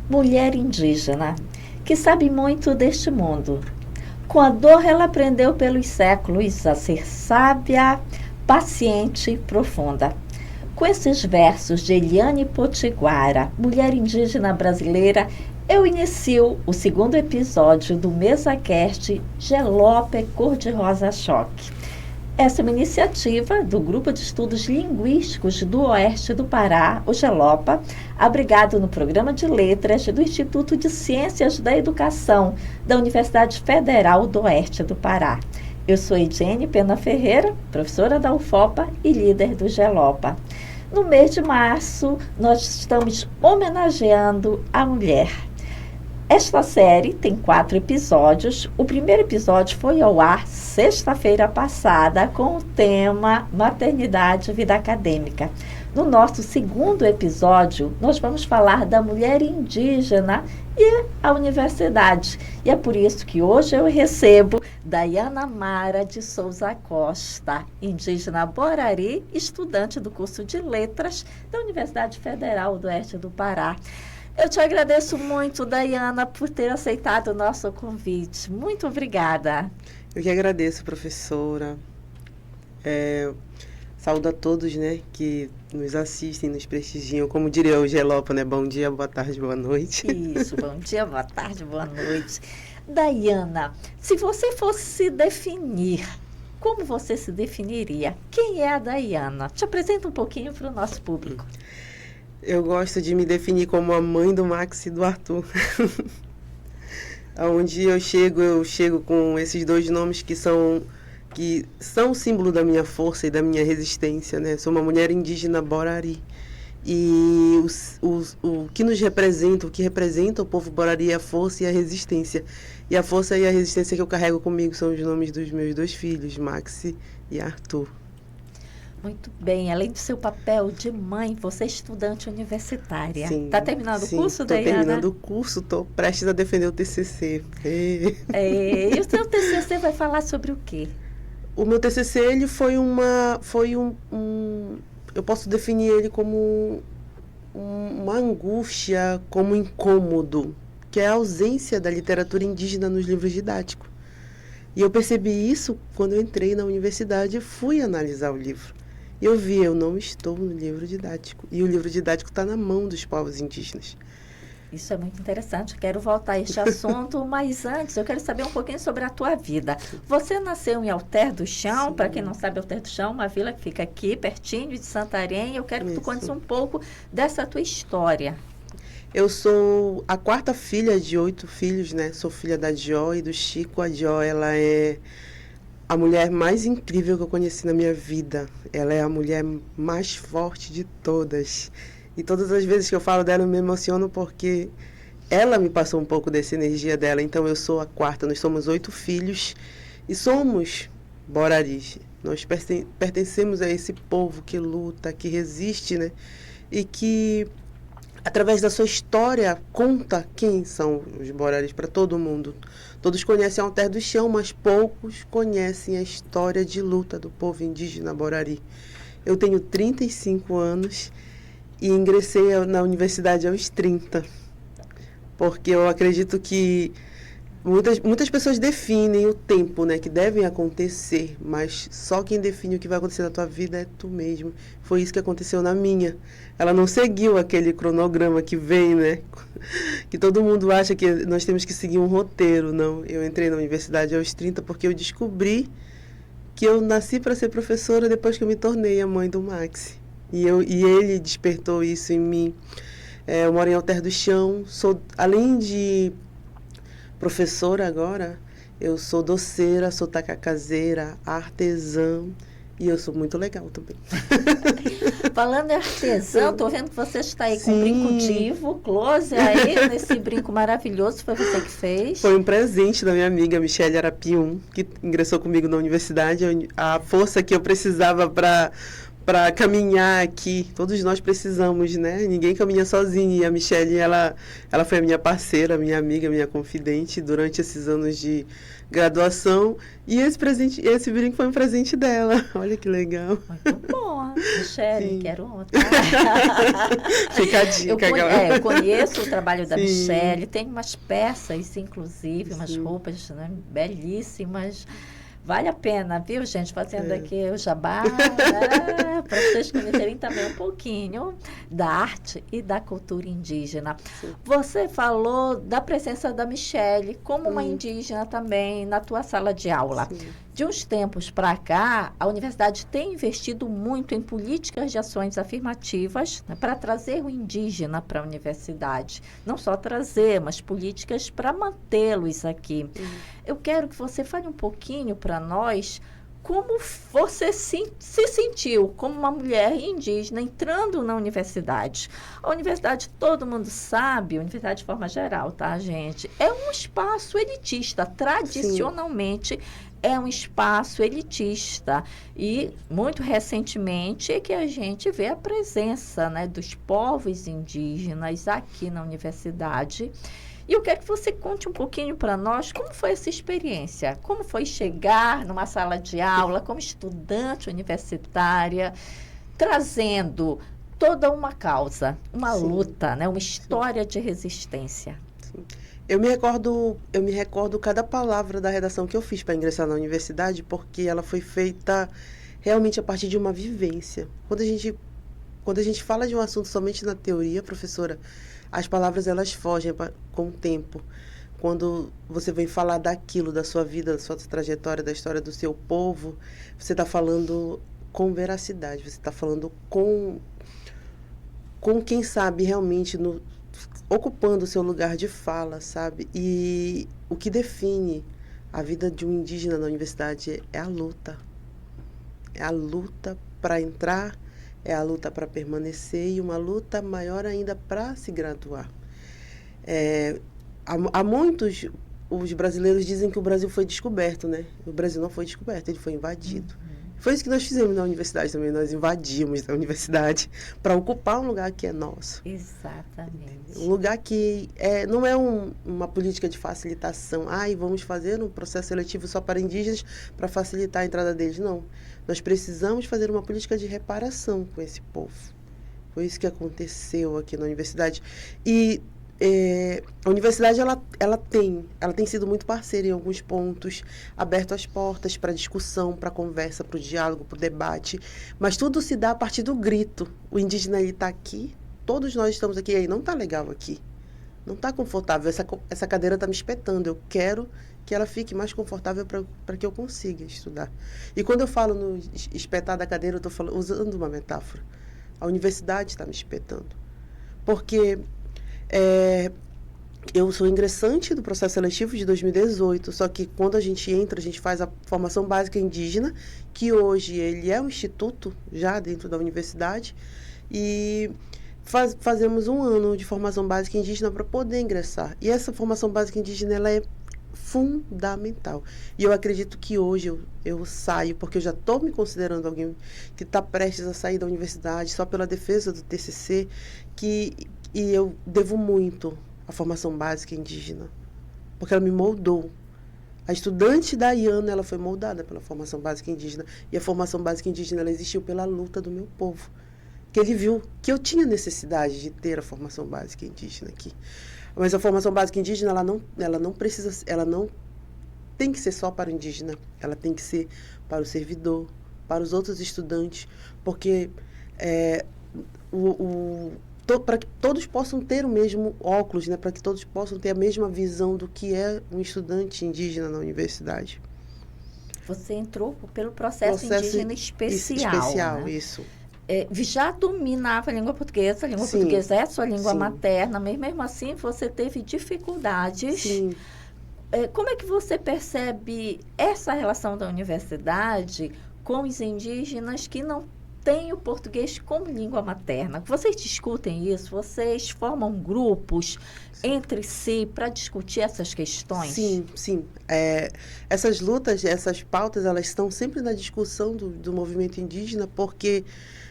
mulher indígena, que sabe muito deste mundo. Com a dor, ela aprendeu pelos séculos a ser sábia, paciente e profunda. Com esses versos de Eliane Potiguara, mulher indígena brasileira, eu inicio o segundo episódio do MesaCast Gelopa Cor-de-Rosa Choque. Essa é uma iniciativa do Grupo de Estudos Linguísticos do Oeste do Pará, o Gelopa, abrigado no Programa de Letras do Instituto de Ciências da Educação da Universidade Federal do Oeste do Pará. Eu sou Ediene Pena Ferreira, professora da UFOPA e líder do Gelopa. No mês de março, nós estamos homenageando a mulher. Esta série tem 4 episódios. O primeiro episódio foi ao ar sexta-feira passada com o tema Maternidade e Vida Acadêmica. No nosso segundo episódio, nós vamos falar da mulher indígena e a universidade. E é por isso que hoje eu recebo Dayana Mara de Souza Costa, indígena Borari, estudante do curso de Letras da Universidade Federal do Oeste do Pará. Eu te agradeço muito, Dayana, por ter aceitado o nosso convite. Muito obrigada. Eu que agradeço, professora. Saúdo a todos, né, que nos assistem, nos prestigiam. Como diria o Gelopa, né? Bom dia, boa tarde, boa noite. Isso, bom dia, boa tarde, boa noite. Dayana, se você fosse se definir, como você se definiria? Quem é a Dayana? Te apresenta um pouquinho para o nosso público. Eu gosto de me definir como a mãe do Max e do Arthur. Onde eu chego com esses 2 nomes que são símbolo da minha força e da minha resistência, né? Sou uma mulher indígena Borari. E o que nos representa, o que representa o povo Borari é a força e a resistência. E a força e a resistência que eu carrego comigo são os nomes dos meus 2 filhos, Max e Arthur. Muito bem, além do seu papel de mãe, você é estudante universitária. Está terminando o curso, Dayana? Estou terminando o curso, estou prestes a defender o TCC. E o seu TCC vai falar sobre o quê? O meu TCC ele foi eu posso definir ele como uma angústia, como incômodo, que é a ausência da literatura indígena nos livros didáticos. E eu percebi isso quando eu entrei na universidade e fui analisar o livro. E eu não estou no livro didático. E o livro didático está na mão dos povos indígenas. Isso é muito interessante. Quero voltar a este assunto, mas antes eu quero saber um pouquinho sobre a tua vida. Você nasceu em Alter do Chão, para quem não sabe, Alter do Chão, uma vila que fica aqui, pertinho de Santarém. Eu quero que tu contes um pouco dessa tua história. Eu sou a 4ª filha de 8 filhos, né? Sou filha da Jó e do Chico. A Jó, ela é a mulher mais incrível que eu conheci na minha vida. Ela é a mulher mais forte de todas. E todas as vezes que eu falo dela, eu me emociono porque ela me passou um pouco dessa energia dela. Então, eu sou a 4ª. Nós somos 8 filhos e somos Boraris. Nós pertencemos a esse povo que luta, que resiste, né? E que, através da sua história, conta quem são os Boraris para todo mundo. Todos conhecem Alter do Chão, mas poucos conhecem a história de luta do povo indígena Borari. Eu tenho 35 anos e ingressei na universidade aos 30, porque eu acredito que muitas pessoas definem o tempo, né, que devem acontecer, mas só quem define o que vai acontecer na tua vida é tu mesmo. Foi isso que aconteceu na minha. Ela não seguiu aquele cronograma que vem, né, que todo mundo acha que nós temos que seguir um roteiro. Não, eu entrei na universidade aos 30 porque eu descobri que eu nasci para ser professora depois que eu me tornei a mãe do Max. E ele despertou isso em mim. Eu moro em Alter do Chão, além de professora agora, eu sou doceira, sou tacacazeira, artesã e eu sou muito legal também. Falando em artesã, estou vendo que você está aí com um brinco divo, close aí, nesse brinco maravilhoso, foi você que fez? Foi um presente da minha amiga Michele Arapium, que ingressou comigo na universidade. A força que eu precisava para para caminhar aqui. Todos nós precisamos, né? Ninguém caminha sozinho. E a Michelle, ela foi a minha parceira, minha amiga, minha confidente durante esses anos de graduação. E esse brinco foi um presente dela. Olha que legal. Muito bom, Michelle, Sim. quero outra. Fica a dica. Eu conheço o trabalho da Sim. Michelle, tem umas peças, inclusive, umas Sim. roupas, né, belíssimas. Vale a pena, viu, gente? Fazendo aqui o jabá, né? Para vocês conhecerem também um pouquinho da arte e da cultura indígena. Sim. Você falou da presença da Michelle como uma indígena também na tua sala de aula. Sim. De uns tempos para cá, a universidade tem investido muito em políticas de ações afirmativas, né, para trazer o indígena para a universidade. Não só trazer, mas políticas para mantê-los aqui. Eu quero que você fale um pouquinho para nós como você se sentiu como uma mulher indígena entrando na universidade. A universidade, todo mundo sabe, a universidade de forma geral, tá, gente? É um espaço elitista, tradicionalmente. Sim. É um espaço elitista e, muito recentemente, é que a gente vê a presença, né, dos povos indígenas aqui na universidade. E eu quero que você conte um pouquinho para nós como foi essa experiência, como foi chegar numa sala de aula como estudante universitária, trazendo toda uma causa, uma Sim. luta, né, uma história de resistência. Sim. Eu me recordo cada palavra da redação que eu fiz para ingressar na universidade, porque ela foi feita realmente a partir de uma vivência. Quando a gente fala de um assunto somente na teoria, professora, as palavras elas fogem com o tempo. Quando você vem falar daquilo, da sua vida, da sua trajetória, da história do seu povo, você está falando com veracidade, você está falando com quem sabe realmente ocupando o seu lugar de fala, sabe? E o que define a vida de um indígena na universidade é a luta. É a luta para entrar, é a luta para permanecer e uma luta maior ainda para se graduar. Há muitos, os brasileiros dizem que o Brasil foi descoberto, né? O Brasil não foi descoberto, ele foi invadido. Foi isso que nós fizemos na universidade também, nós invadimos a universidade para ocupar um lugar que é nosso. Exatamente. Um lugar que não é uma política de facilitação. Vamos fazer um processo seletivo só para indígenas para facilitar a entrada deles. Não. Nós precisamos fazer uma política de reparação com esse povo. Foi isso que aconteceu aqui na universidade. E a universidade ela tem sido muito parceira em alguns pontos, aberto as portas para discussão, para conversa, para o diálogo, para o debate, mas tudo se dá a partir do grito. O indígena está aqui, todos nós estamos aqui, e aí não está legal aqui, não está confortável, essa cadeira está me espetando, eu quero que ela fique mais confortável para que eu consiga estudar. E quando eu falo no espetar da cadeira, eu estou usando uma metáfora. A universidade está me espetando, porque eu sou ingressante do processo seletivo de 2018, só que quando a gente entra, a gente faz a formação básica indígena, que hoje ele é um instituto já dentro da universidade, e fazemos um ano de formação básica indígena para poder ingressar. E essa formação básica indígena, ela é fundamental. E eu acredito que hoje eu saio, porque eu já estou me considerando alguém que está prestes a sair da universidade, só pela defesa do TCC, e eu devo muito à formação básica indígena, porque ela me moldou. A estudante da IANA, ela foi moldada pela formação básica indígena, e a formação básica indígena, ela existiu pela luta do meu povo, que ele viu que eu tinha necessidade de ter a formação básica indígena aqui. Mas a formação básica indígena, ela não tem que ser só para o indígena, ela tem que ser para o servidor, para os outros estudantes, porque para que todos possam ter o mesmo óculos, né? Para que todos possam ter a mesma visão do que é um estudante indígena na universidade. Você entrou pelo processo indígena especial. Especial, né? Isso. Já dominava a língua portuguesa portuguesa é a sua língua materna, mas mesmo assim você teve dificuldades. Sim. Como é que você percebe essa relação da universidade com os indígenas que não têm o português como língua materna. Vocês discutem isso? Vocês formam grupos entre si para discutir essas questões? Sim, sim. Essas lutas, essas pautas, elas estão sempre na discussão do movimento indígena, porque,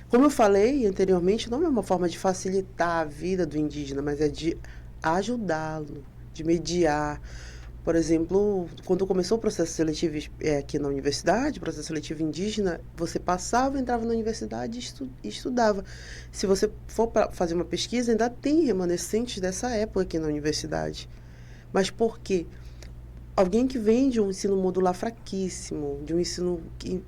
como eu falei anteriormente, não é uma forma de facilitar a vida do indígena, mas é de ajudá-lo, de mediar. Por exemplo, quando começou o processo seletivo aqui na universidade, processo seletivo indígena, você passava, entrava na universidade e estudava. Se você for fazer uma pesquisa, ainda tem remanescentes dessa época aqui na universidade. Mas por quê? Alguém que vem de um ensino modular fraquíssimo, de um ensino que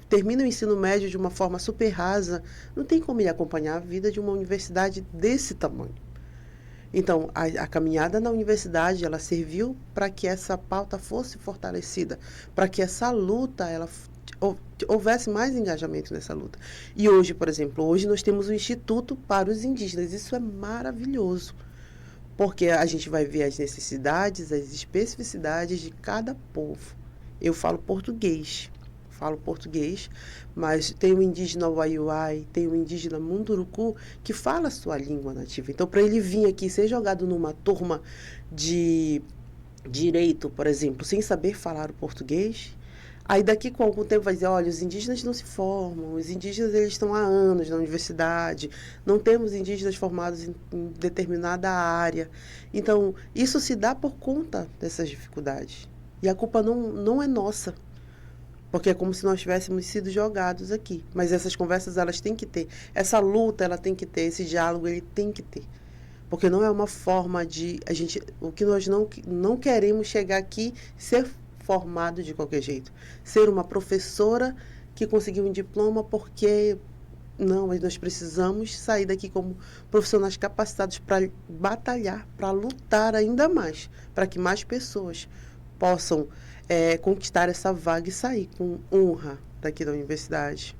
termina o ensino médio de uma forma super rasa, não tem como ele acompanhar a vida de uma universidade desse tamanho. Então, a caminhada na universidade, ela serviu para que essa pauta fosse fortalecida, para que essa luta, houvesse mais engajamento nessa luta. E hoje, por exemplo, hoje nós temos um instituto para os indígenas. Isso é maravilhoso, porque a gente vai ver as necessidades, as especificidades de cada povo. Eu falo português, mas tem o indígena Waiuai, tem o indígena Munduruku, que fala a sua língua nativa. Então, para ele vir aqui e ser jogado numa turma de direito, por exemplo, sem saber falar o português, aí daqui com algum tempo vai dizer, olha, os indígenas não se formam, os indígenas eles estão há anos na universidade, não temos indígenas formados em determinada área. Então, isso se dá por conta dessas dificuldades. E a culpa não é nossa. Porque é como se nós tivéssemos sido jogados aqui. Mas essas conversas, elas têm que ter. Essa luta, ela tem que ter. Esse diálogo, ele tem que ter. Porque não é uma forma de... o que nós não queremos chegar aqui, ser formado de qualquer jeito. Ser uma professora que conseguiu um diploma porque... Não, mas nós precisamos sair daqui como profissionais capacitados para batalhar, para lutar ainda mais. Para que mais pessoas possam... conquistar essa vaga e sair com honra daqui da universidade.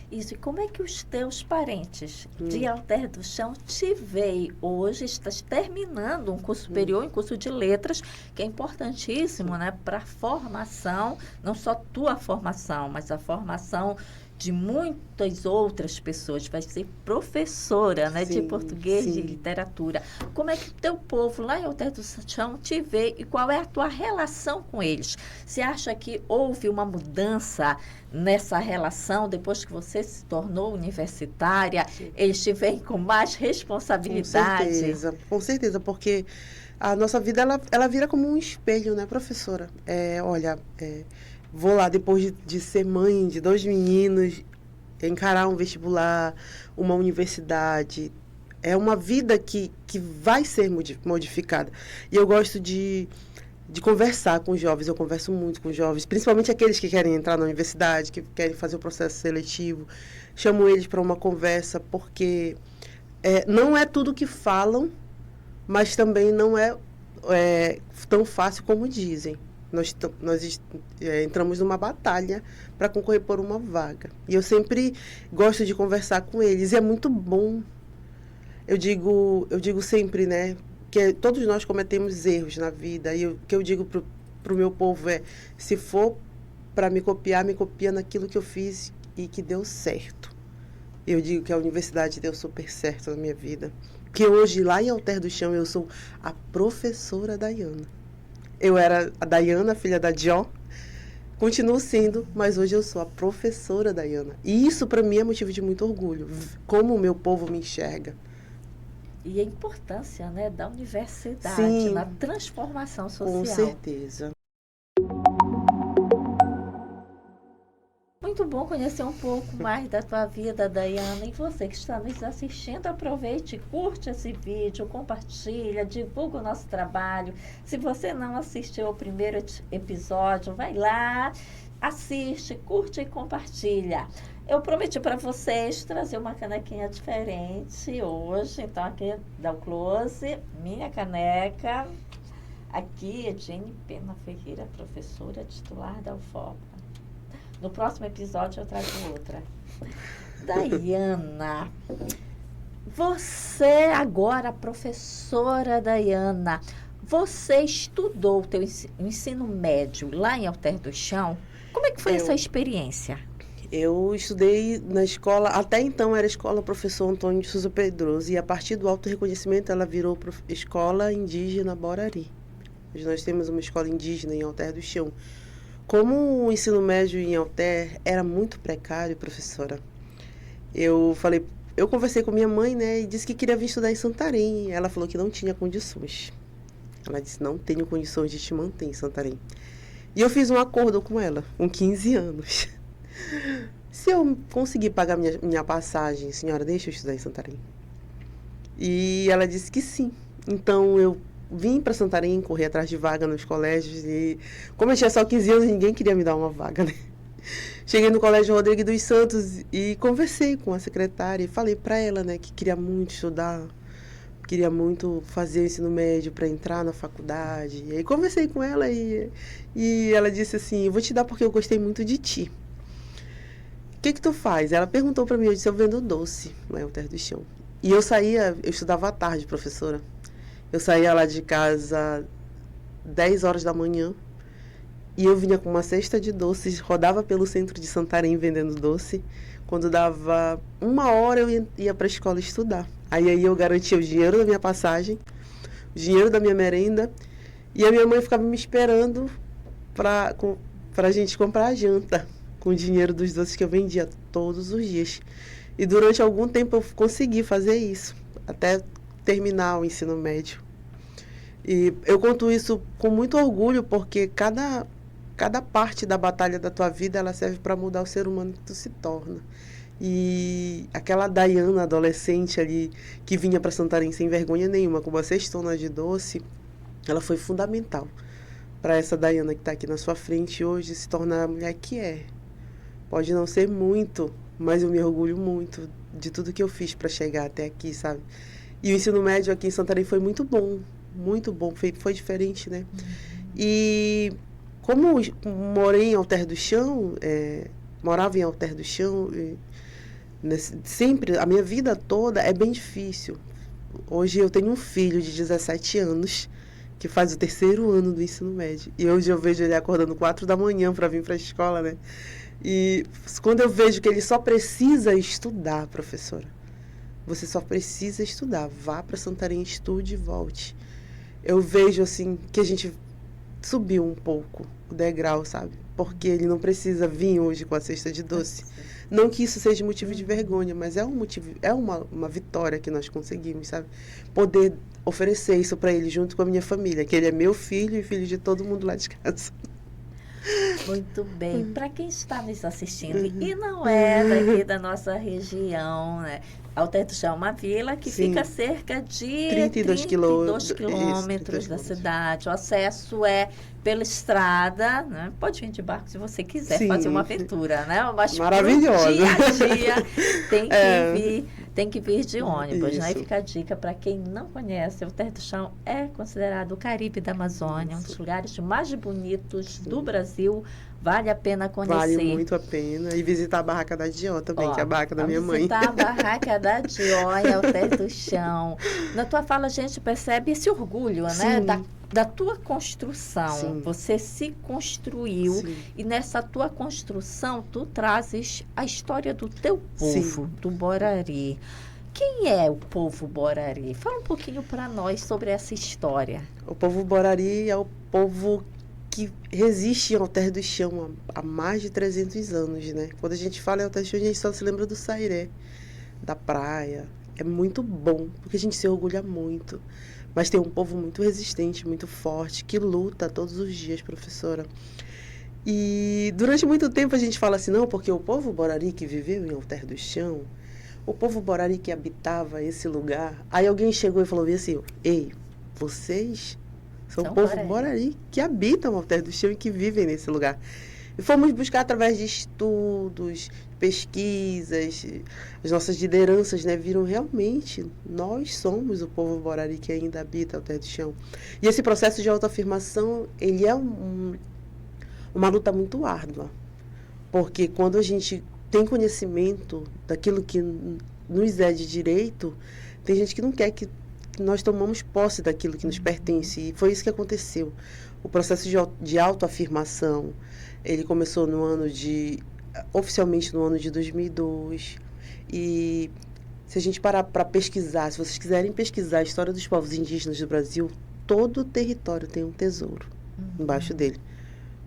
Isso, e como é que os teus parentes de Alter do Chão te veem hoje? Estás terminando um curso superior, um curso de letras, que é importantíssimo, né, para a formação, não só tua formação, mas a formação de muitas outras pessoas. Vai ser professora, né, de português, de literatura. Como é que o teu povo lá em Alter do Chão te vê e qual é a tua relação com eles? Você acha que houve uma mudança nessa relação depois que você se tornou universitária? Sim. Eles te veem com mais responsabilidade? Com certeza, porque a nossa vida ela vira como um espelho, né, professora? Vou lá, depois de ser mãe de 2 meninos, encarar um vestibular, uma universidade. É uma vida que vai ser modificada. E eu gosto de conversar com os jovens. Eu converso muito com os jovens, principalmente aqueles que querem entrar na universidade, que querem fazer o processo seletivo. Chamo eles para uma conversa, porque não é tudo que falam, mas também não é tão fácil como dizem. Nós entramos numa batalha para concorrer por uma vaga. E eu sempre gosto de conversar com eles. E é muito bom. Eu digo sempre, né, que todos nós cometemos erros na vida. E o que eu digo pro meu povo se for para me copia naquilo que eu fiz e que deu certo. Eu digo que a universidade deu super certo na minha vida. Que hoje, lá em Alter do Chão, eu sou a professora Dayana. Eu era a Dayana, filha da Jó, continuo sendo, mas hoje eu sou a professora Dayana. E isso, para mim, é motivo de muito orgulho, como o meu povo me enxerga. E a importância, né, da universidade, sim, na transformação social. Com certeza. Muito bom conhecer um pouco mais da tua vida, Dayana. E você que está nos assistindo, aproveite, curte esse vídeo, compartilha, divulga o nosso trabalho. Se você não assistiu ao primeiro episódio, vai lá, assiste, curte e compartilha. Eu prometi para vocês trazer uma canequinha diferente hoje. Então, aqui dá o close, minha caneca. Aqui é Jenny Pena Ferreira, professora titular da UFOPA. No próximo episódio eu trago outra. Dayana, você agora, professora Dayana, você estudou o teu ensino médio lá em Alter do Chão? Como é que foi essa experiência? Eu estudei na escola, até então era a escola Professor Antônio de Souza Pedroso, e a partir do autorreconhecimento ela virou Escola Indígena Borari. Hoje nós temos uma escola indígena em Alter do Chão. Como o ensino médio em Alter era muito precário, professora, eu conversei com minha mãe, né, e disse que queria vir estudar em Santarém. Ela falou que não tinha condições. Ela disse, não tenho condições de te manter em Santarém. E eu fiz um acordo com ela, com 15 anos. Se eu conseguir pagar minha passagem, senhora, deixa eu estudar em Santarém. E ela disse que sim. Então eu vim para Santarém, corri atrás de vaga nos colégios. E como eu tinha só 15 anos, ninguém queria me dar uma vaga, né? Cheguei no Colégio Rodrigues dos Santos e conversei com a secretária e falei para ela, né, que queria muito estudar, queria muito fazer o ensino médio para entrar na faculdade. E aí conversei com ela e ela disse assim, eu vou te dar porque eu gostei muito de ti. O que tu faz? Ela perguntou para mim, eu disse, eu vendo doce lá em Alter do Chão. E eu estudava à tarde, professora. Eu saía lá de casa 10 horas da manhã e eu vinha com uma cesta de doces, rodava pelo centro de Santarém vendendo doce. Quando dava 1 hora eu ia para a escola estudar. Aí eu garantia o dinheiro da minha passagem, o dinheiro da minha merenda, e a minha mãe ficava me esperando para a gente comprar a janta com o dinheiro dos doces que eu vendia todos os dias. E durante algum tempo eu consegui fazer isso, até terminar o ensino médio. E eu conto isso com muito orgulho, porque cada parte da batalha da tua vida, ela serve para mudar o ser humano que tu se torna. E aquela Dayana adolescente ali, que vinha para Santarém sem vergonha nenhuma, com uma cestona de doce, ela foi fundamental para essa Dayana que está aqui na sua frente hoje se tornar a mulher que é. Pode não ser muito, mas eu me orgulho muito de tudo que eu fiz para chegar até aqui, sabe? E o ensino médio aqui em Santarém foi muito bom, foi diferente, né? E como morei em Alter do Chão, morava em Alter do Chão, sempre, a minha vida toda é bem difícil. Hoje eu tenho um filho de 17 anos, que faz o 3º ano do ensino médio. E hoje eu vejo ele acordando 4 da manhã para vir para a escola, né? E quando eu vejo que ele só precisa estudar, professora, você só precisa estudar, vá para Santarém, estude e volte. Eu vejo, assim, que a gente subiu um pouco o degrau, sabe? Porque ele não precisa vir hoje com a cesta de doce. Não que isso seja motivo de vergonha, mas é um motivo, é uma vitória que nós conseguimos, sabe? Poder oferecer isso para ele junto com a minha família, que ele é meu filho e filho de todo mundo lá de casa. Muito bem. Para quem está nos assistindo e não é daqui da nossa região, né? Alter do Chão é uma vila que Sim. fica a cerca de 32 quilômetros da cidade. O acesso é pela estrada, né? Pode vir de barco se você quiser. Sim. Fazer uma aventura, né? Mas maravilhosa. Dia a dia tem que vir de ônibus, né? E fica a dica para quem não conhece, Alter do Chão é considerado o Caribe da Amazônia, um dos lugares mais bonitos do Brasil. Vale a pena conhecer. Vale muito a pena. E visitar a barraca da Dió também, que é a barraca da minha mãe. Visitar a barraca da Dió em Alter do Chão. Na tua fala, a gente percebe esse orgulho, né? Da tua construção. Sim. Você se construiu. Sim. E nessa tua construção, tu trazes a história do teu povo, do Borari. Quem é o povo Borari? Fala um pouquinho para nós sobre essa história. O povo Borari é o povo que resiste em Alter do Chão há mais de 300 anos, né? Quando a gente fala em Alter do Chão, a gente só se lembra do sairé, da praia. É muito bom, porque a gente se orgulha muito. Mas tem um povo muito resistente, muito forte, que luta todos os dias, professora. E durante muito tempo a gente fala assim, não, porque o povo Borari que viveu em Alter do Chão, o povo Borari que habitava esse lugar. Aí alguém chegou e falou assim, ei, vocês são o povo Borari que habitam Alter do Chão e que vivem nesse lugar. E fomos buscar através de estudos, pesquisas, as nossas lideranças, né, viram realmente, nós somos o povo Borari que ainda habita Alter do Chão. E esse processo de autoafirmação, ele é uma luta muito árdua, porque quando a gente tem conhecimento daquilo que nos é de direito, tem gente que não quer que nós tomamos posse daquilo que nos pertence, e foi isso que aconteceu. O processo de autoafirmação, ele começou no ano de oficialmente no ano de 2002. E se a gente parar para pesquisar, se vocês quiserem pesquisar a história dos povos indígenas do Brasil, todo o território tem um tesouro embaixo dele.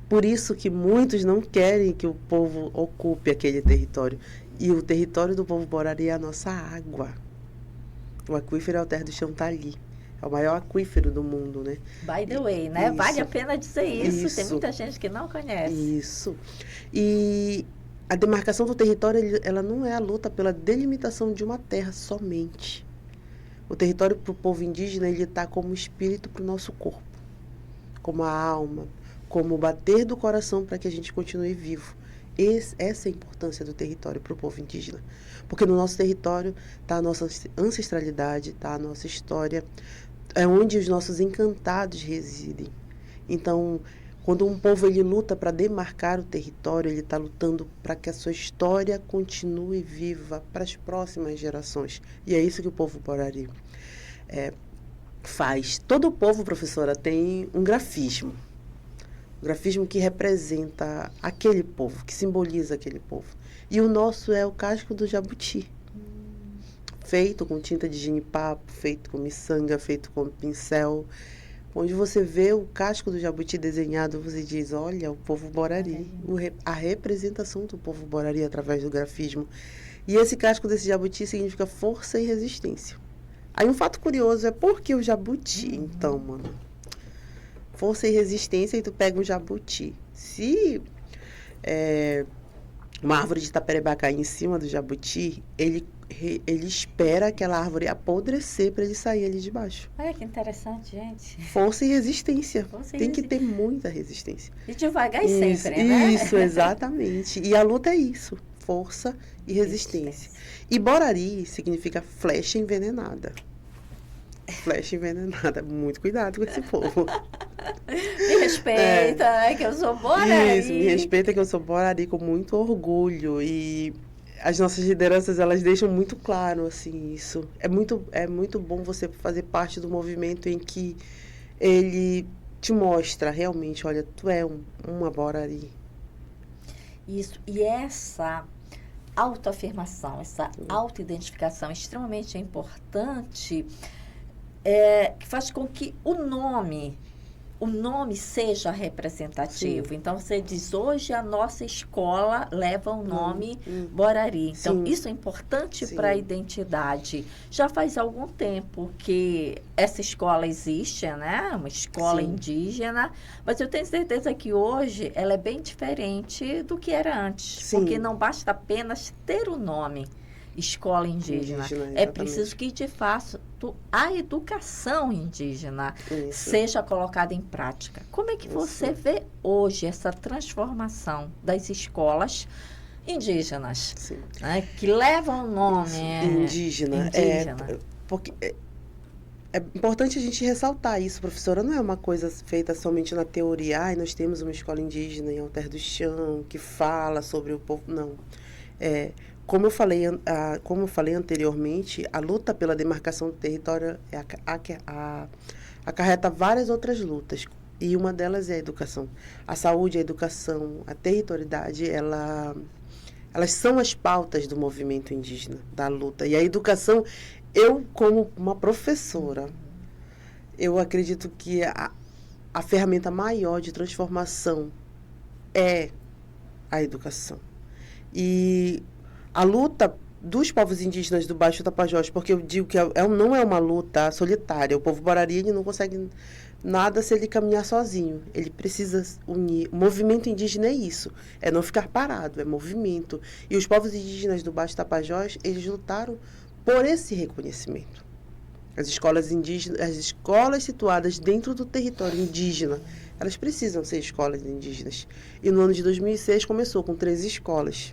Por isso que muitos não querem que o povo ocupe aquele território. E o território do povo Borari é a nossa água. O aquífero Alter do Chão está ali. É o maior aquífero do mundo, né? By the way, né? Isso. Vale a pena dizer isso. Isso. Tem muita gente que não conhece. Isso. E a demarcação do território, ela não é a luta pela delimitação de uma terra somente. O território para o povo indígena, ele está como espírito para o nosso corpo. Como a alma, como o bater do coração para que a gente continue vivo. Essa é a importância do território para o povo indígena. Porque no nosso território está a nossa ancestralidade, está a nossa história, é onde os nossos encantados residem. Então, quando um povo ele luta para demarcar o território, ele está lutando para que a sua história continue viva para as próximas gerações. E é isso que o povo Borari faz. Todo o povo, professora, tem um grafismo. Um grafismo que representa aquele povo, que simboliza aquele povo. E o nosso é o casco do jabuti. Feito com tinta de genipapo, feito com miçanga, feito com pincel. Onde você vê o casco do jabuti desenhado, você diz, olha, o povo Borari. A representação do povo Borari através do grafismo. E esse casco desse jabuti significa força e resistência. Aí um fato curioso é por que o jabuti, então, mano? Força e resistência, e tu pega um jabuti. Se uma árvore de taperebá cair em cima do jabuti, ele espera aquela árvore apodrecer para ele sair ali de baixo. Olha que interessante, gente. Força e resistência. Força e Tem que ter muita resistência. E devagar e sempre, né? Isso, exatamente. E a luta é isso. Força e resistência. E Borari significa flecha envenenada. Flecha envenenada. Muito cuidado com esse povo. Me respeita, né? Que eu sou Borari. Isso, me respeita que eu sou Borari com muito orgulho. E as nossas lideranças, elas deixam muito claro, assim, isso. É muito bom você fazer parte do movimento em que ele te mostra realmente, olha, tu é uma Borari. Isso, e essa autoafirmação, essa autoidentificação extremamente importante, que faz com que o nome seja representativo. Sim. Então, você diz, hoje a nossa escola leva o nome Borari. Então, sim, isso é importante para a identidade. Já faz algum tempo que essa escola existe, né? Uma escola sim, indígena, mas eu tenho certeza que hoje ela é bem diferente do que era antes. Sim. Porque não basta apenas ter o nome escola indígena. É preciso que, de fato, a educação indígena seja colocada em prática. Como é que você vê hoje essa transformação das escolas indígenas, né, que levam o nome indígena? Porque é importante a gente ressaltar isso, professora. Não é uma coisa feita somente na teoria. Nós temos uma escola indígena em Alter do Chão que fala sobre o povo. Não. Como eu falei anteriormente, a luta pela demarcação do território acarreta várias outras lutas. E uma delas é a educação. A saúde, a educação, a territorialidade, elas são as pautas do movimento indígena, da luta. E a educação, eu como uma professora, eu acredito que a ferramenta maior de transformação é a educação. E a luta dos povos indígenas do Baixo Tapajós, porque eu digo que não é uma luta solitária. O povo Borari, ele não consegue nada se ele caminhar sozinho. Ele precisa unir. O movimento indígena é isso. É não ficar parado, é movimento. E os povos indígenas do Baixo Tapajós, eles lutaram por esse reconhecimento. As escolas indígenas, as escolas situadas dentro do território indígena, elas precisam ser escolas indígenas. E no ano de 2006 começou com 13 escolas.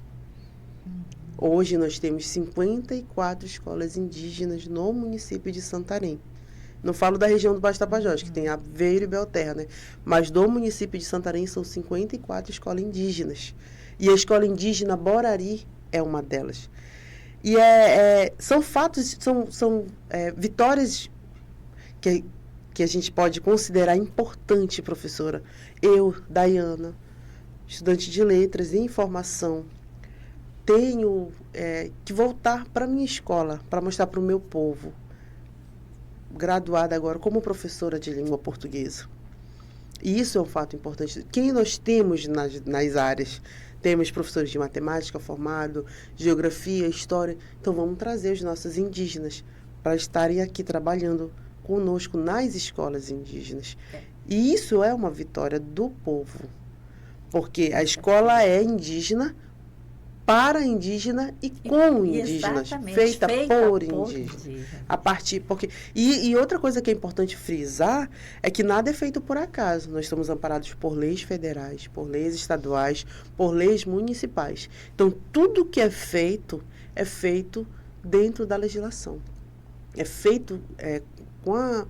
Hoje nós temos 54 escolas indígenas no município de Santarém. Não falo da região do Baixo Tapajós, que tem Aveiro e Belterra, né? Mas do município de Santarém são 54 escolas indígenas. E a escola indígena Borari é uma delas. E são fatos, são vitórias que a gente pode considerar importante, professora. Eu, Dayana, estudante de letras e informação, tenho que voltar para a minha escola, para mostrar para o meu povo, graduada agora como professora de língua portuguesa. E isso é um fato importante. Quem nós temos nas áreas? Temos professores de matemática formado, geografia, história. Então vamos trazer os nossos indígenas para estarem aqui trabalhando conosco nas escolas indígenas. E isso é uma vitória do povo, porque a escola é indígena, para indígena e com indígenas, feita por indígenas. A partir, porque, e outra coisa que é importante frisar é que nada é feito por acaso. Nós estamos amparados por leis federais, por leis estaduais, por leis municipais. Então, tudo que é feito dentro da legislação. É feito com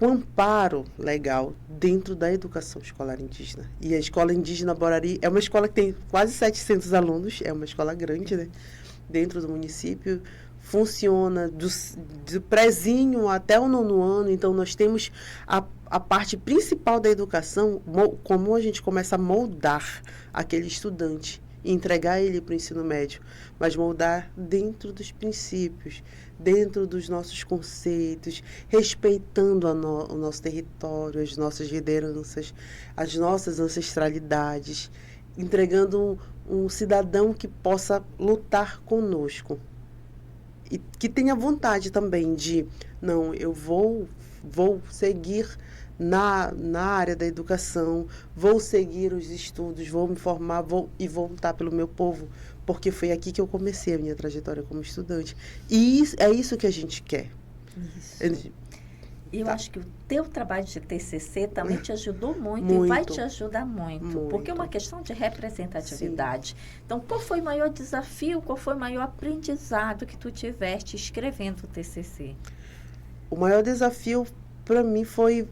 amparo legal dentro da educação escolar indígena. E a Escola Indígena Borari é uma escola que tem quase 700 alunos, é uma escola grande, né? Dentro do município, funciona do prézinho até o 9º ano, então nós temos a parte principal da educação, como a gente começa a moldar aquele estudante, e entregar ele para o ensino médio, mas moldar dentro dos princípios, dentro dos nossos conceitos, respeitando o nosso território, as nossas lideranças, as nossas ancestralidades, entregando um cidadão que possa lutar conosco e que tenha vontade também de, não, eu vou seguir na área da educação, vou seguir os estudos, vou me formar e vou lutar pelo meu povo, porque foi aqui que eu comecei a minha trajetória como estudante. E é isso que a gente quer. Isso. Eu acho que o teu trabalho de TCC também te ajudou muito e vai te ajudar muito, porque é uma questão de representatividade. Sim. Então, qual foi o maior desafio, qual foi o maior aprendizado que tu tiveste escrevendo o TCC? O maior desafio para mim foi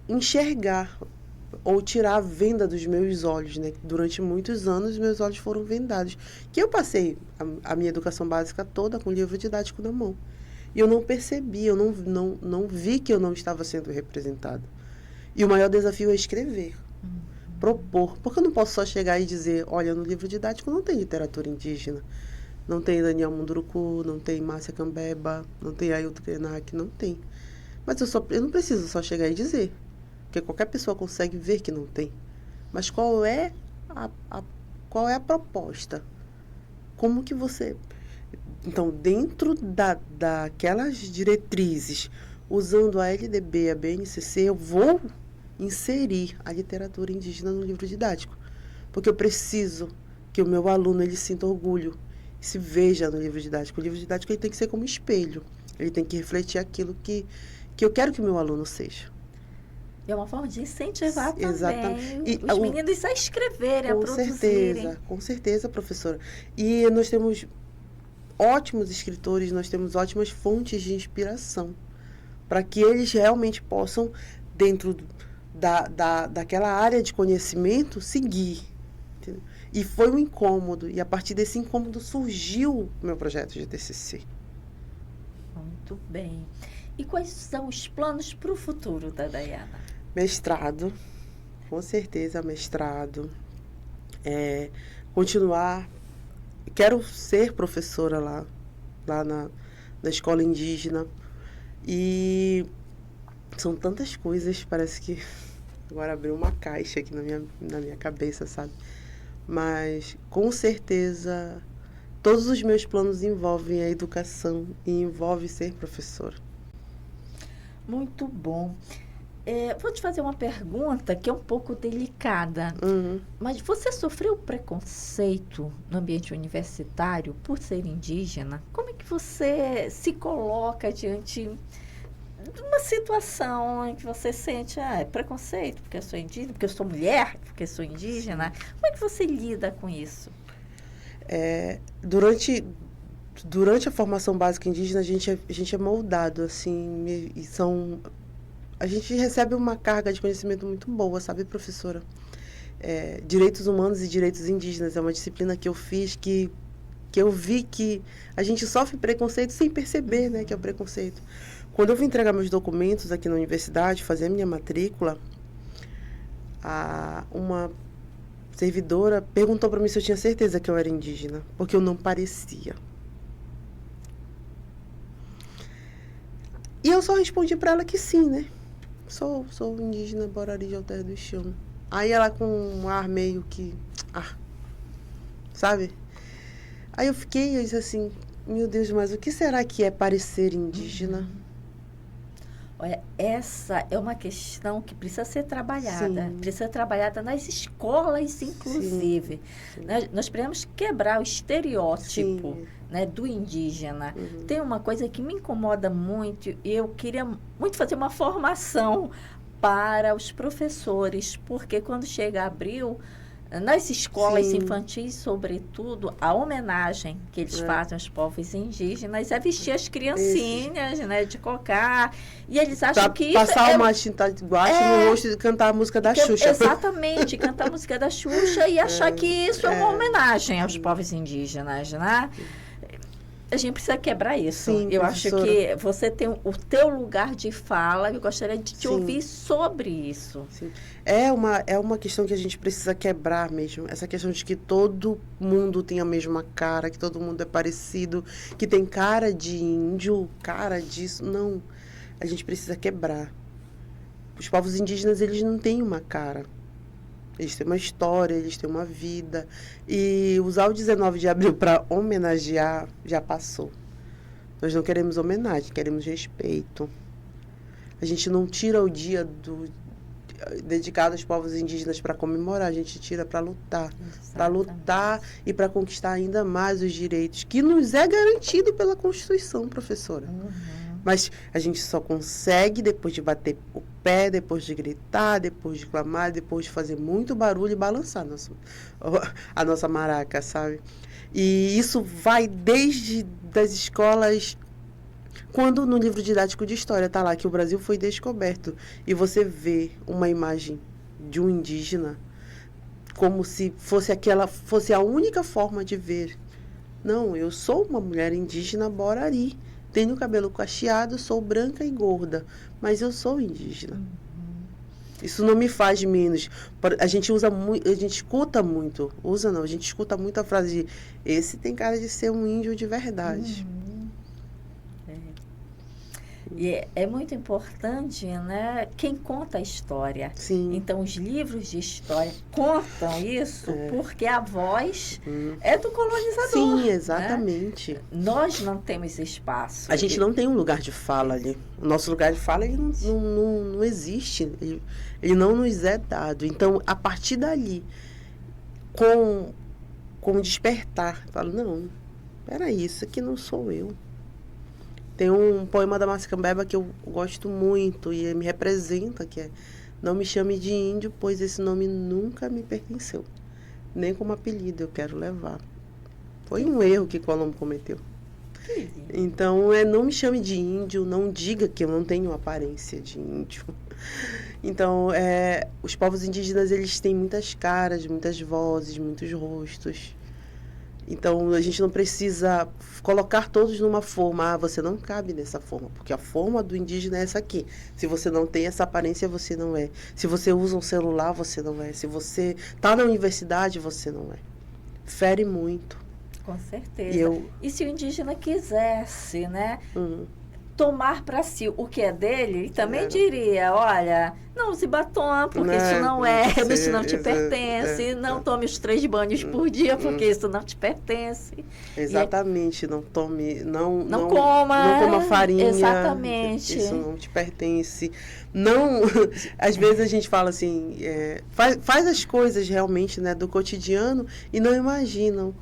enxergar ou tirar a venda dos meus olhos, né? Durante muitos anos, meus olhos foram vendados. Que eu passei a minha educação básica toda com o livro didático na mão. E eu não percebi, eu não vi que eu não estava sendo representado. E o maior desafio é escrever, propor. Porque eu não posso só chegar e dizer, olha, no livro didático não tem literatura indígena. Não tem Daniel Munduruku, não tem Márcia Cambeba, não tem Ailton Krenak, não tem. Mas eu não preciso só chegar e dizer, porque qualquer pessoa consegue ver que não tem. Mas qual é a proposta? Como que você... Então, dentro daquelas diretrizes, usando a LDB, a BNCC, eu vou inserir a literatura indígena no livro didático. Porque eu preciso que o meu aluno ele sinta orgulho, se veja no livro didático. O livro didático ele tem que ser como espelho. Ele tem que refletir aquilo que eu quero que o meu aluno seja. É uma forma de incentivar também os meninos a escreverem, a produzirem. Com certeza, professora. E nós temos ótimos escritores, nós temos ótimas fontes de inspiração para que eles realmente possam, dentro daquela área de conhecimento, seguir. Entendeu? E foi um incômodo, e a partir desse incômodo surgiu o meu projeto de TCC. Muito bem. E quais são os planos para o futuro da Dayana? Mestrado, com certeza mestrado. Continuar. Quero ser professora lá na escola indígena. E são tantas coisas, parece que agora abriu uma caixa aqui na minha cabeça, sabe? Mas, com certeza, todos os meus planos envolvem a educação e envolve ser professora. Muito bom. Vou te fazer uma pergunta que é um pouco delicada. Mas você sofreu preconceito no ambiente universitário por ser indígena? Como é que você se coloca diante de uma situação em que você sente preconceito porque eu sou indígena, porque eu sou mulher, porque eu sou indígena? Como é que você lida com isso? Durante a formação básica indígena, a gente é moldado, assim, a gente recebe uma carga de conhecimento muito boa, sabe, professora? Direitos humanos e direitos indígenas é uma disciplina que eu fiz que eu vi que a gente sofre preconceito sem perceber, né, que é o preconceito. Quando eu vim entregar meus documentos aqui na universidade, fazer a minha matrícula, servidora perguntou para mim se eu tinha certeza que eu era indígena, porque eu não parecia. E eu só respondi para ela que sim, né? Sou indígena Borari de Alter do Chão. Aí ela com um ar meio que... sabe? Aí eu disse assim, meu Deus, mas o que será que é parecer indígena? Olha, essa é uma questão que precisa ser trabalhada. Sim. Precisa ser trabalhada nas escolas, inclusive. Sim. Nós precisamos quebrar o estereótipo, Sim. né, do indígena. Tem uma coisa que me incomoda muito, e eu queria muito fazer uma formação para os professores, porque quando chega abril, nas escolas Sim. infantis, sobretudo, a homenagem que eles fazem aos povos indígenas é vestir as criancinhas, né, de cocar. E eles acham que isso passar uma tinta de guache no rosto e cantar a música da Xuxa. Exatamente, cantar a música da Xuxa e achar que isso é uma homenagem aos povos indígenas, né? A gente precisa quebrar isso. Sim, eu professora. acho que você tem o teu lugar de fala. Eu gostaria de te Sim. ouvir sobre isso. Sim. É uma questão que a gente precisa quebrar mesmo. Essa questão de que todo mundo tem a mesma cara, que todo mundo é parecido, que tem cara de índio, cara disso. Não. A gente precisa quebrar. Os povos indígenas, eles não têm uma cara. Eles têm uma história, eles têm uma vida. E usar o 19 de abril para homenagear já passou. Nós não queremos homenagem, queremos respeito. A gente não tira o dia dedicado aos povos indígenas para comemorar, a gente tira para lutar. Para lutar e para conquistar ainda mais os direitos, que nos é garantido pela Constituição, professora. Mas a gente só consegue depois de bater o pé, depois de gritar, depois de clamar, depois de fazer muito barulho e balançar a nossa maraca, sabe? E isso vai desde das escolas, quando no livro didático de história está lá que o Brasil foi descoberto e você vê uma imagem de um indígena como se fosse fosse a única forma de ver. Não, eu sou uma mulher indígena Borari. Tenho cabelo cacheado, sou branca e gorda, mas eu sou indígena. Isso não me faz menos. A gente usa muito, a gente escuta muito, a gente escuta muito a frase de esse tem cara de ser um índio de verdade. E é muito importante, né, quem conta a história. Sim. Então, os livros de história contam isso porque a voz é do colonizador. Sim, exatamente. Né? Nós não temos espaço. A gente não tem um lugar de fala ali. O nosso lugar de fala ele não existe. Ele não nos é dado. Então, a partir dali, com o despertar, eu falo, não, peraí, isso aqui não sou eu. Tem um poema da Mascambeba que eu gosto muito e me representa, que é não me chame de índio, pois esse nome nunca me pertenceu. Nem como apelido eu quero levar. Foi um erro que Colombo cometeu. Então, não me chame de índio, não diga que eu não tenho aparência de índio. Então, os povos indígenas, eles têm muitas caras, muitas vozes, muitos rostos. Então, a gente não precisa colocar todos numa forma. Você não cabe nessa forma, porque a forma do indígena é essa aqui. Se você não tem essa aparência, você não é. Se você usa um celular, você não é. Se você está na universidade, você não é. Fere muito. Com certeza. E se o indígena quisesse, né, tomar para si o que é dele, ele também diria, olha, não use batom, porque isso não isso não te pertence, não tome os 3 banhos por dia, porque isso não te pertence. Exatamente, não tome, não coma farinha. Exatamente. Isso não te pertence. Não, às vezes a gente fala assim, faz as coisas realmente, né, do cotidiano e não imaginam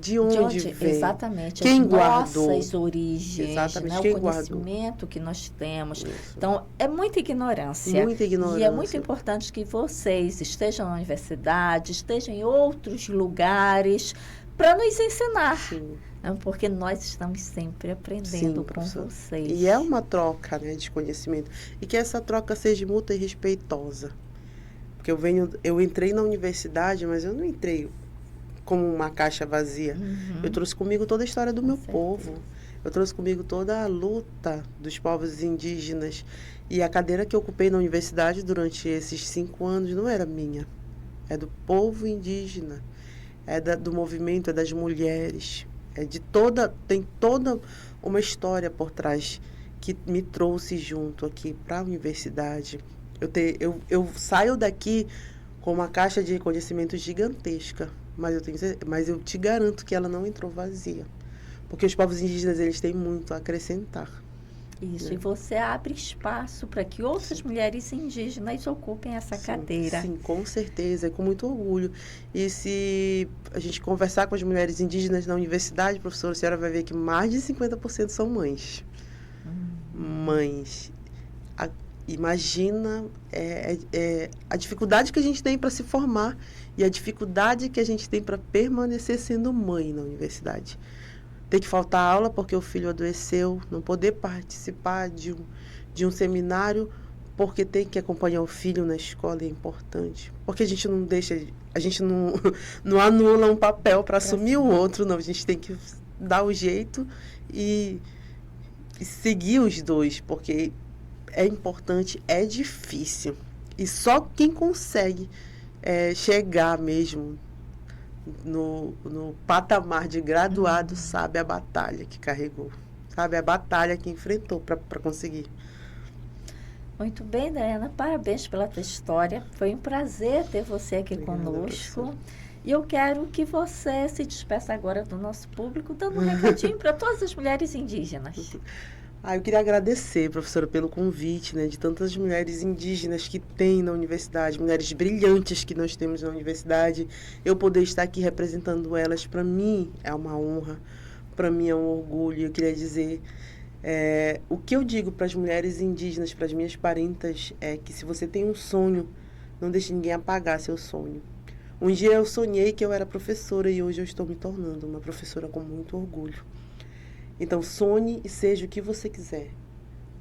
de onde vem. Exatamente. Quem as guardou. Nossas origens, Exatamente. Né, Quem o conhecimento guardou. que nós temos. Isso. Então, é muita ignorância. Muita ignorância. E é muito importante que vocês estejam na universidade, estejam em outros lugares para nos ensinar. Sim. Porque nós estamos sempre aprendendo com vocês. E é uma troca, né, de conhecimento. E que essa troca seja mútua e respeitosa. Porque eu entrei na universidade, mas eu não entrei como uma caixa vazia. Eu trouxe comigo toda a história do meu povo. Eu trouxe comigo toda a luta dos povos indígenas. E a cadeira que eu ocupei na universidade durante esses 5 anos não era minha. é do povo indígena, do movimento, é das mulheres, tem toda uma história por trás que me trouxe junto aqui para a universidade. Eu saio daqui com uma caixa de conhecimento gigantesca, mas eu te garanto que ela não entrou vazia, porque os povos indígenas, eles têm muito a acrescentar. Isso, e você abre espaço para que outras mulheres indígenas ocupem essa cadeira. Sim, com certeza, com muito orgulho. E se a gente conversar com as mulheres indígenas na universidade, professora, a senhora vai ver que mais de 50% são mães. Mães. Imagina a dificuldade que a gente tem para se formar e a dificuldade que a gente tem para permanecer sendo mãe na universidade. Ter que faltar aula porque o filho adoeceu, não poder participar de um seminário porque tem que acompanhar o filho na escola é importante. Porque a gente não anula um papel para assumir o outro, não. A gente tem que dar o jeito e seguir os dois, porque é importante, é difícil. E só quem consegue chegar mesmo no patamar de graduado sabe a batalha que carregou, sabe a batalha que enfrentou para conseguir. Muito bem, Daiana, parabéns pela tua história. Foi um prazer ter você aqui conosco. E eu quero que você se despeça agora do nosso público, dando um recadinho para todas as mulheres indígenas. Eu queria agradecer, professora, pelo convite, né, de tantas mulheres indígenas que tem na universidade, mulheres brilhantes que nós temos na universidade. Eu poder estar aqui representando elas, para mim, é uma honra, para mim é um orgulho. Eu queria dizer, o que eu digo para as mulheres indígenas, para as minhas parentas, é que se você tem um sonho, não deixe ninguém apagar seu sonho. Um dia eu sonhei que eu era professora e hoje eu estou me tornando uma professora com muito orgulho. Então, sonhe e seja o que você quiser.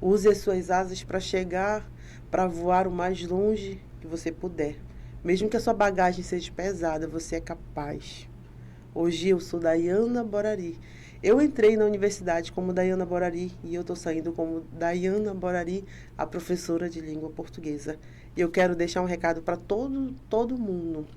Use as suas asas para chegar, para voar o mais longe que você puder. Mesmo que a sua bagagem seja pesada, você é capaz. Hoje eu sou Daiana Borari. Eu entrei na universidade como Daiana Borari e eu estou saindo como Daiana Borari, a professora de língua portuguesa. E eu quero deixar um recado para todo mundo.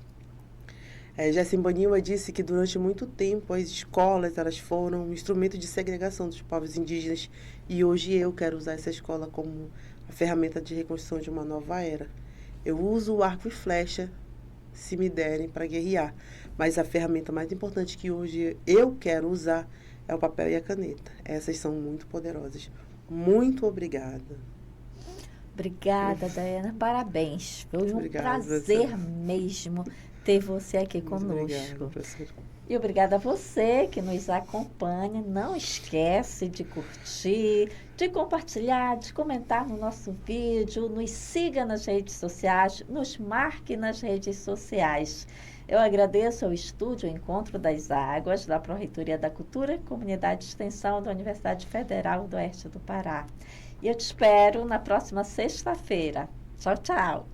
Jessim Baniwa disse que durante muito tempo as escolas elas foram um instrumento de segregação dos povos indígenas e hoje eu quero usar essa escola como a ferramenta de reconstrução de uma nova era. Eu uso o arco e flecha se me derem para guerrear, mas a ferramenta mais importante que hoje eu quero usar é o papel e a caneta. Essas são muito poderosas. Muito obrigada. Obrigada, Daiana. Parabéns. Foi um prazer mesmo ter você aqui conosco. Obrigado, e obrigada a você que nos acompanha. Não esquece de curtir, de compartilhar, de comentar no nosso vídeo, nos siga nas redes sociais, nos marque nas redes sociais. Eu agradeço ao Estúdio Encontro das Águas, da Pró-Reitoria da Cultura e Comunidade de Extensão da Universidade Federal do Oeste do Pará. E eu te espero na próxima sexta-feira. Tchau, tchau!